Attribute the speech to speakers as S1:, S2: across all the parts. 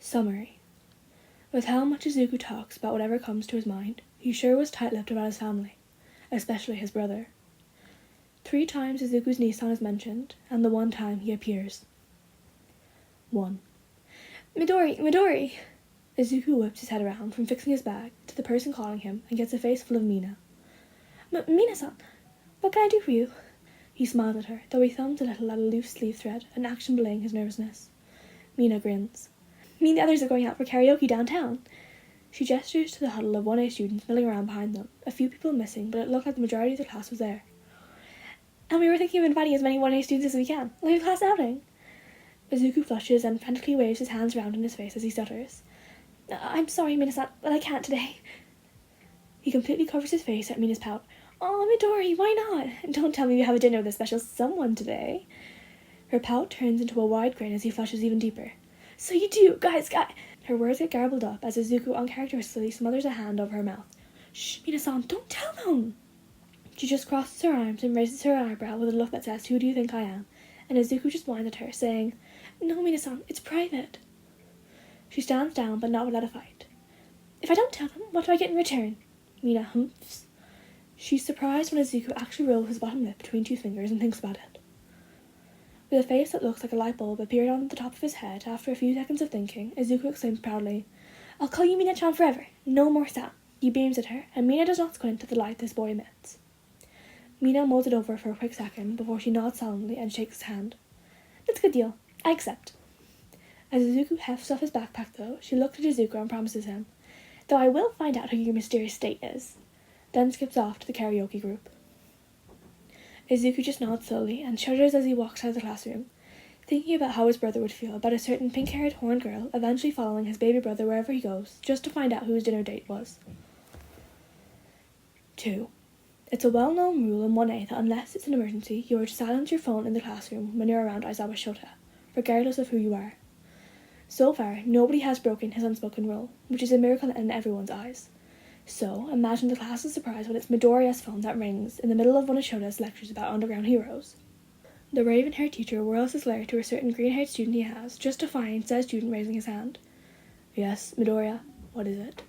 S1: Summary. With how much Izuku talks about whatever comes to his mind, he sure was tight-lipped about his family, especially his brother. 3 times Izuku's nii-san is mentioned, and the 1 time he appears. 1. Midori! Izuku whips his head around from fixing his bag to the person calling him and gets a face full of Mina. Mina-san, what can I do for you? He smiles at her, though he thumbs a little at a loose sleeve thread, an action belaying his nervousness. Mina grins. Me and the others are going out for karaoke downtown. She gestures to the huddle of 1A students milling around behind them, a few people missing, but it looked like the majority of the class was there. And we were thinking of inviting as many 1A students as we can, like a class outing. Izuku flushes and frantically waves his hands around in his face as he stutters. I'm sorry, Mina-san, but I can't today. He completely covers his face at Mina's pout. Oh, Midori, why not? Don't tell me you have a dinner with a special someone today. Her pout turns into a wide grin as he flushes even deeper. So you do, guys. Her words get garbled up as Izuku uncharacteristically smothers a hand over her mouth. Shh, Mina-san, don't tell them. She just crosses her arms and raises her eyebrow with a look that says, who do you think I am? And Izuku just whines at her, saying, No, Mina-san, it's private. She stands down, but not without a fight. If I don't tell them, what do I get in return? Mina humps. She's surprised when Izuku actually rolls his bottom lip between 2 fingers and thinks about it. With a face that looks like a light bulb appeared on the top of his head after a few seconds of thinking, Izuku exclaims proudly, I'll call you Mina-chan forever. No more Sam. He beams at her, and Mina does not squint at the light this boy emits. Mina mulls it over for a quick second before she nods solemnly and shakes his hand. That's a good deal. I accept. As Izuku hefts off his backpack, though, she looks at Izuku and promises him, though I will find out who your mysterious state is. Then skips off to the karaoke group. Izuku just nods slowly and shudders as he walks out of the classroom, thinking about how his brother would feel about a certain pink-haired horned girl eventually following his baby brother wherever he goes, just to find out who his dinner date was. 2. It's a well-known rule in 1A that unless it's an emergency, you are to silence your phone in the classroom when you're around Aizawa Shota, regardless of who you are. So far, nobody has broken his unspoken rule, which is a miracle in everyone's eyes. So, imagine the class's surprise when it's Midoriya's phone that rings in the middle of one of Shota's lectures about underground heroes. The raven-haired teacher whirls his glare to a certain green-haired student he has, just to find said student raising his hand. Yes, Midoriya, what is it?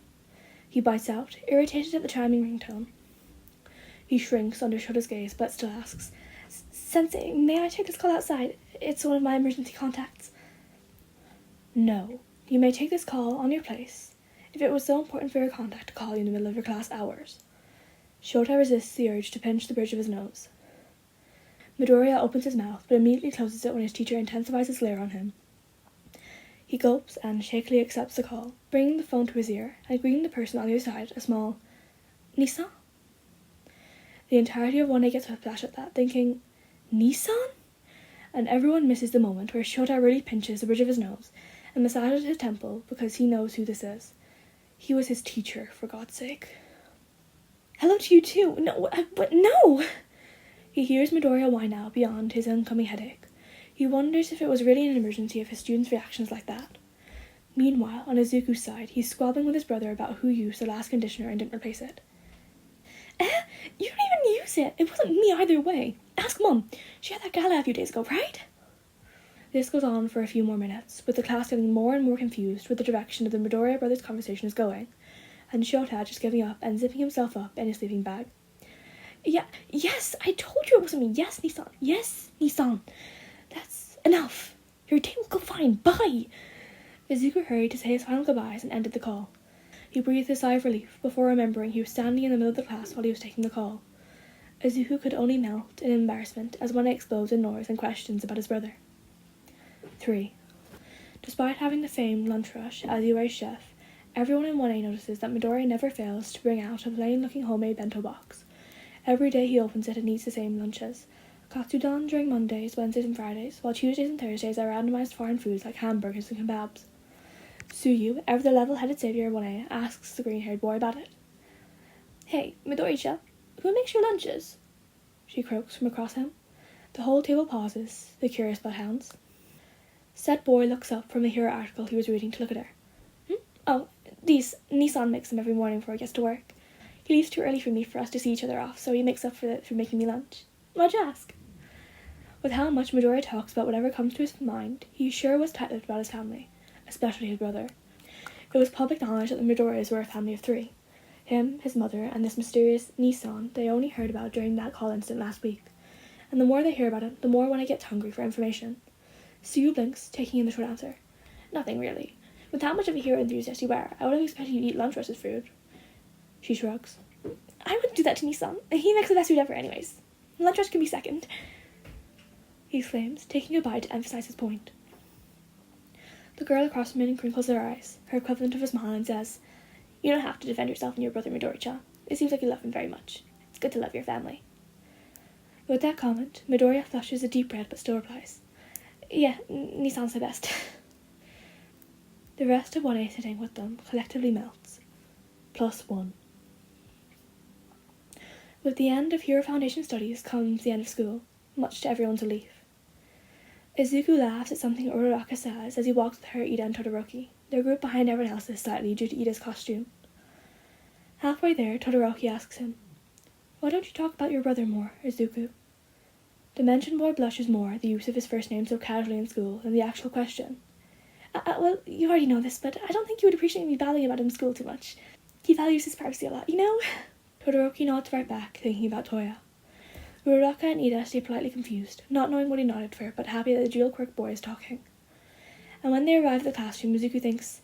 S1: He bites out, irritated at the chiming ringtone. He shrinks under Shota's gaze, but still asks, Sensei, may I take this call outside? It's one of my emergency contacts. No, you may take this call on your place, if it was so important for your contact to call you in the middle of your class hours. Shota resists the urge to pinch the bridge of his nose. Midoriya opens his mouth, but immediately closes it when his teacher intensifies his glare on him. He gulps and shakily accepts the call, bringing the phone to his ear, and greeting the person on the other side a small, nii-san? The entirety of 1A gets whiplash at that, thinking, nii-san? And everyone misses the moment where Shota really pinches the bridge of his nose and massages his temple because he knows who this is. He was his teacher, for God's sake. Hello to you too. No, but no! He hears Midoriya whine out beyond his oncoming headache. He wonders if it was really an emergency if his students' reactions like that. Meanwhile, on Izuku's side, he's squabbling with his brother about who used the last conditioner and didn't replace it. You didn't even use it. It wasn't me either way. Ask Mom. She had that gala a few days ago, right? This goes on for a few more minutes, with the class getting more and more confused with the direction of the Midoriya brothers' conversation is going, and Shota just giving up and zipping himself up in his sleeping bag. Yes, I told you it wasn't me. Yes, nii-san. Yes, nii-san. That's enough. Your day will go fine. Bye. Izuku hurried to say his final goodbyes and ended the call. He breathed a sigh of relief before remembering he was standing in the middle of the class while he was taking the call. Izuku could only melt in embarrassment as one explodes in noise and questions about his brother. 3. Despite having the famed lunch rush as UA's chef, everyone in 1A notices that Midoriya never fails to bring out a plain-looking homemade bento box. Every day he opens it and eats the same lunches. Katsudon during Mondays, Wednesdays and Fridays, while Tuesdays and Thursdays are randomized foreign foods like hamburgers and kebabs. Suyu, ever the level-headed savior of 1A, asks the green-haired boy about it. Hey, Midoriya, who makes your lunches? She croaks from across him. The whole table pauses, the curious bloodhounds. Said boy looks up from the hero article he was reading to look at her. Oh, nii-san makes them every morning before he gets to work. He leaves too early for us to see each other off, so he makes up for it for making me lunch. Why'd you ask? With how much Midoriya talks about whatever comes to his mind, he sure was tight-lipped about his family, especially his brother. It was public knowledge that the Midoriyas were a family of 3. Him, his mother, and this mysterious nii-san they only heard about during that call incident last week. And the more they hear about it, the more one gets hungry for information. Sue blinks, taking in the short answer. Nothing, really. With how much of a hero enthusiast you are, I would have expected you to eat lunch roasted food. She shrugs. I wouldn't do that to nii-san. He makes the best food ever anyways. Lunch roast can be second. He exclaims, taking a bite to emphasize his point. The girl across from him crinkles her eyes, her equivalent of a smile, and says, You don't have to defend yourself and your brother Midoriya. It seems like you love him very much. It's good to love your family. With that comment, Midoriya flushes a deep red but still replies, Yeah, nii-san's the best. The rest of 1A sitting with them collectively melts. +1. With the end of Hero Foundation studies comes the end of school, much to everyone's relief. Izuku laughs at something Uraraka says as he walks with her, Ida, and Todoroki, their group behind everyone else's slightly due to Ida's costume. Halfway there, Todoroki asks him, Why don't you talk about your brother more, Izuku? The mentioned boy blushes more at the use of his first name so casually in school than the actual question. Well, you already know this, but I don't think you would appreciate me babbling about him in school too much. He values his privacy a lot, you know? Todoroki nods right back, thinking about Toya. Uraraka and Ida stay politely confused, not knowing what he nodded for, but happy that the dual quirk boy is talking. And when they arrive at the classroom, Izuku thinks,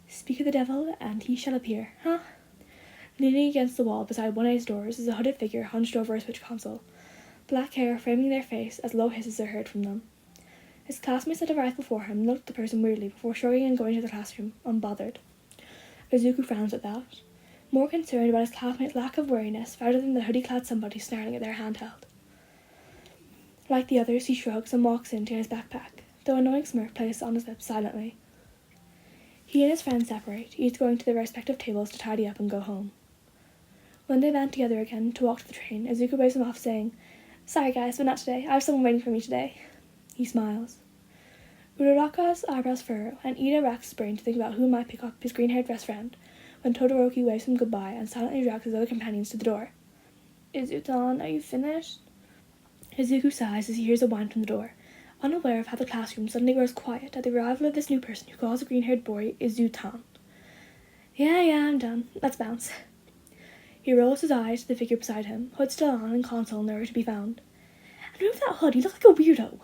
S1: Speak of the devil, and he shall appear, huh? Leaning against the wall beside 1A's doors is a hooded figure hunched over a Switch console, black hair framing their face as low hisses are heard from them. His classmates that arrived before him looked at the person weirdly before shrugging and going to the classroom, unbothered. Izuku frowns at that, more concerned about his classmates' lack of wariness rather than the hoodie-clad somebody snarling at their handheld. Like the others, he shrugs and walks in to get his backpack, though a knowing smirk plays on his lips silently. He and his friends separate, each going to their respective tables to tidy up and go home. When they band together again to walk to the train, Izuku waves them off saying, Sorry guys, but not today. I have someone waiting for me today. He smiles. Uraraka's eyebrows furrow, and Ida racks his brain to think about who might pick up his green-haired best friend, when Todoroki waves him goodbye and silently drags his other companions to the door. Izuku-san, are you finished? Izuku sighs as he hears a whine from the door, unaware of how the classroom suddenly grows quiet at the arrival of this new person who calls the green-haired boy Izuku-tan. Yeah, I'm done. Let's bounce. He rolls his eyes to the figure beside him, hood still on and console nowhere to be found. And remove that hood, you look like a weirdo.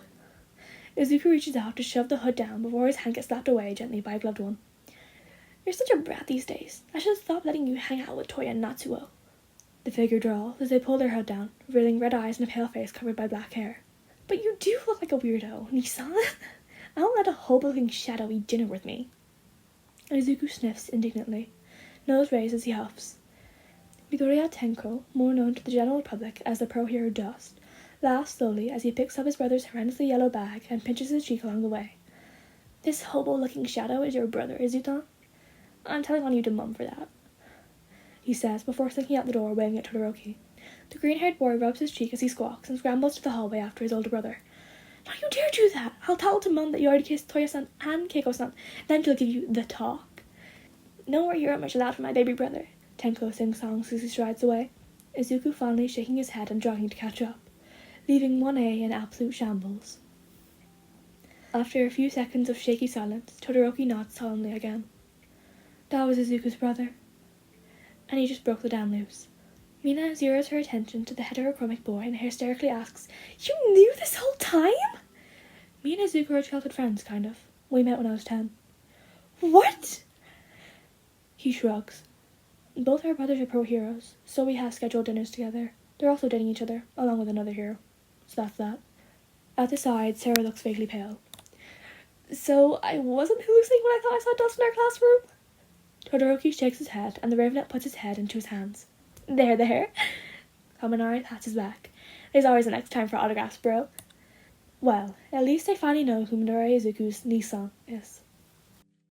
S1: Izuku reaches out to shove the hood down before his hand gets slapped away gently by a gloved one. You're such a brat these days. I should have stopped letting you hang out with Toya and Natsuo. The figure drawls as they pull their hood down, revealing red eyes and a pale face covered by black hair. But you do look like a weirdo, nii-san. I don't let a hobo-looking shadow eat dinner with me. Izuku sniffs indignantly, nose raised as he huffs. Midoriya Tenko, more known to the general public as the pro-hero Dust, laughs slowly as he picks up his brother's horrendously yellow bag and pinches his cheek along the way. This hobo-looking shadow is your brother, Izuku? I'm telling on you to Mum for that, he says before slinking out the door, waving at Todoroki. The green-haired boy rubs his cheek as he squawks and scrambles to the hallway after his older brother. Don't you dare do that! I'll tell to Mum that you already kissed Toya-san and Keiko-san, then she'll give you the talk. No more hero much allowed for my baby brother, Tenko sings songs as he strides away, Izuku fondly shaking his head and jogging to catch up, leaving 1A in absolute shambles. After a few seconds of shaky silence, Todoroki nods solemnly again. That was Izuku's brother. And he just broke the dam loose. Mina zeroes her attention to the heterochromic boy and hysterically asks, You knew this whole time? Me and Izuku are childhood friends, kind of. We met when I was 10. What? He shrugs. Both our brothers are pro-heroes, so we have scheduled dinners together. They're also dating each other, along with another hero. So that's that. At the side, Sarah looks vaguely pale. So I wasn't hallucinating when I thought I saw Dust in our classroom? Todoroki shakes his head, and the Ravenet puts his head into his hands. There. Kaminari pats his back. There's always the next time for autographs, bro. Well, at least I finally know who Midoriya Izuku's nii-san is.